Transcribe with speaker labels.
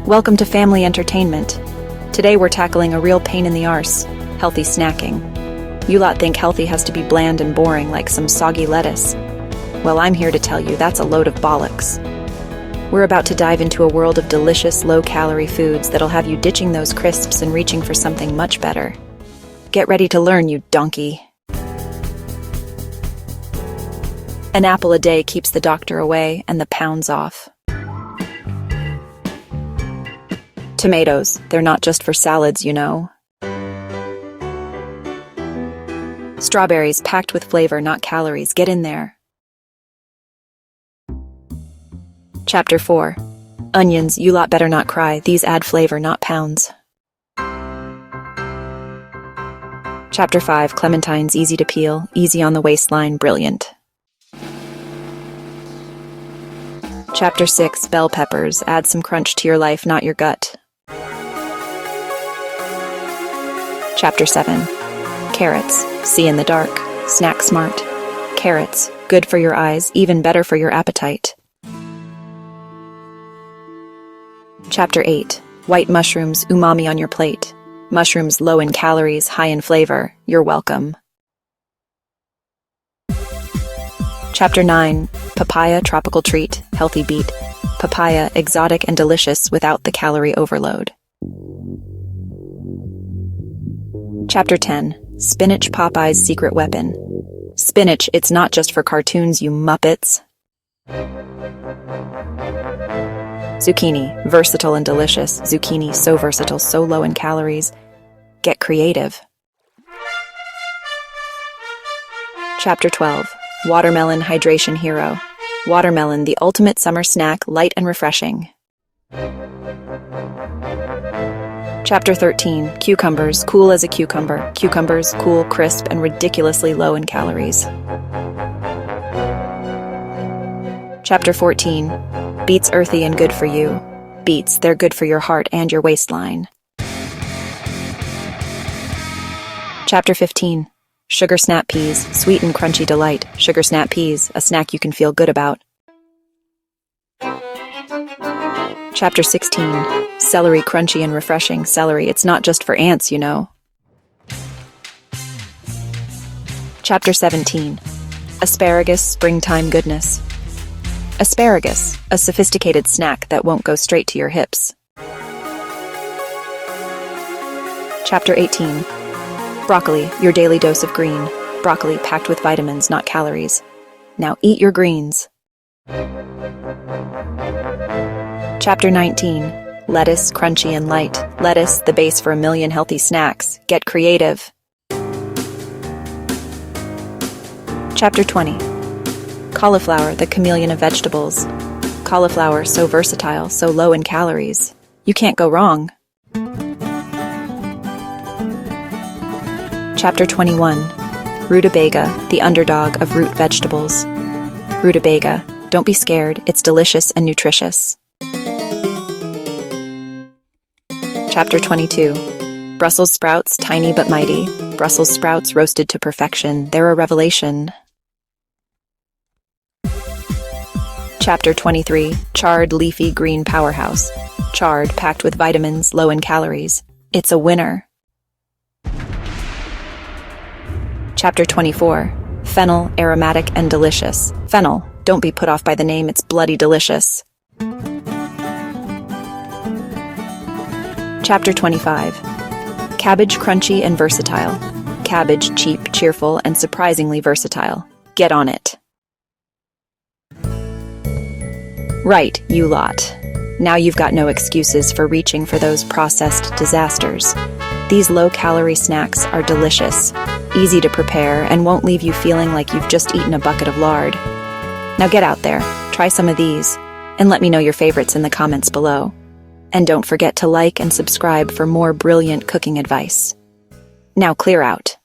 Speaker 1: Welcome to Family Entertainment. Today we're tackling a real pain in the arse, healthy snacking. You lot think healthy has to be bland and boring like some soggy lettuce. Well, I'm here to tell you that's a load of bollocks. We're about to dive into a world of delicious, low-calorie foods that'll have you ditching those crisps and reaching for something much better. Get ready to learn, you donkey. An apple a day keeps the doctor away and the pounds off. Tomatoes, they're not just for salads, you know. Strawberries, packed with flavor, not calories. Get in there. Chapter 4. Onions, you lot better not cry. These add flavor, not pounds. Chapter 5. Clementines, easy to peel, easy on the waistline, brilliant. Chapter 6. Bell peppers, add some crunch to your life, not your gut. Chapter 7. Carrots, see in the dark, snack smart. Carrots, good for your eyes, even better for your appetite. Chapter 8. White mushrooms, umami on your plate. Mushrooms low in calories, high in flavor. You're welcome. Chapter 9. Papaya, tropical treat, healthy beat. Papaya, exotic and delicious without the calorie overload. Chapter 10. Spinach, Popeye's secret weapon. Spinach, it's not just for cartoons, you muppets. Zucchini, versatile and delicious. Zucchini, so versatile, so low in calories. Get creative. Chapter 12. Watermelon, hydration hero. Watermelon, the ultimate summer snack, light and refreshing. Chapter 13. Cucumbers, cool as a cucumber. Cucumbers, cool, crisp, and ridiculously low in calories. Chapter 14. Beets, earthy and good for you. Beets, they're good for your heart and your waistline. Chapter 15. Sugar snap peas, sweet and crunchy delight. Sugar snap peas, a snack you can feel good about. Chapter 16. Celery, crunchy and refreshing. Celery, it's not just for ants, you know. Chapter 17. Asparagus, springtime goodness. Asparagus, a sophisticated snack that won't go straight to your hips. Chapter 18. Broccoli, your daily dose of green. Broccoli packed with vitamins, not calories. Now eat your greens. Chapter 19. Lettuce, crunchy and light. Lettuce, the base for a million healthy snacks. Get creative. Chapter 20. Cauliflower, the chameleon of vegetables. Cauliflower, so versatile, so low in calories. You can't go wrong. Chapter 21. Rutabaga, the underdog of root vegetables. Rutabaga, don't be scared, it's delicious and nutritious. Chapter 22. Brussels sprouts, tiny but mighty. Brussels sprouts roasted to perfection. They're a revelation. Chapter 23. Charred, leafy, green powerhouse. Charred, packed with vitamins, low in calories. It's a winner. Chapter 24. Fennel, aromatic and delicious. Fennel, don't be put off by the name, it's bloody delicious. Chapter 25. Cabbage, crunchy and versatile. Cabbage, cheap, cheerful, and surprisingly versatile. Get on it. Right, you lot. Now you've got no excuses for reaching for those processed disasters. These low-calorie snacks are delicious, easy to prepare, and won't leave you feeling like you've just eaten a bucket of lard. Now get out there, try some of these, and let me know your favorites in the comments below. And don't forget to like and subscribe for more brilliant cooking advice. Now clear out.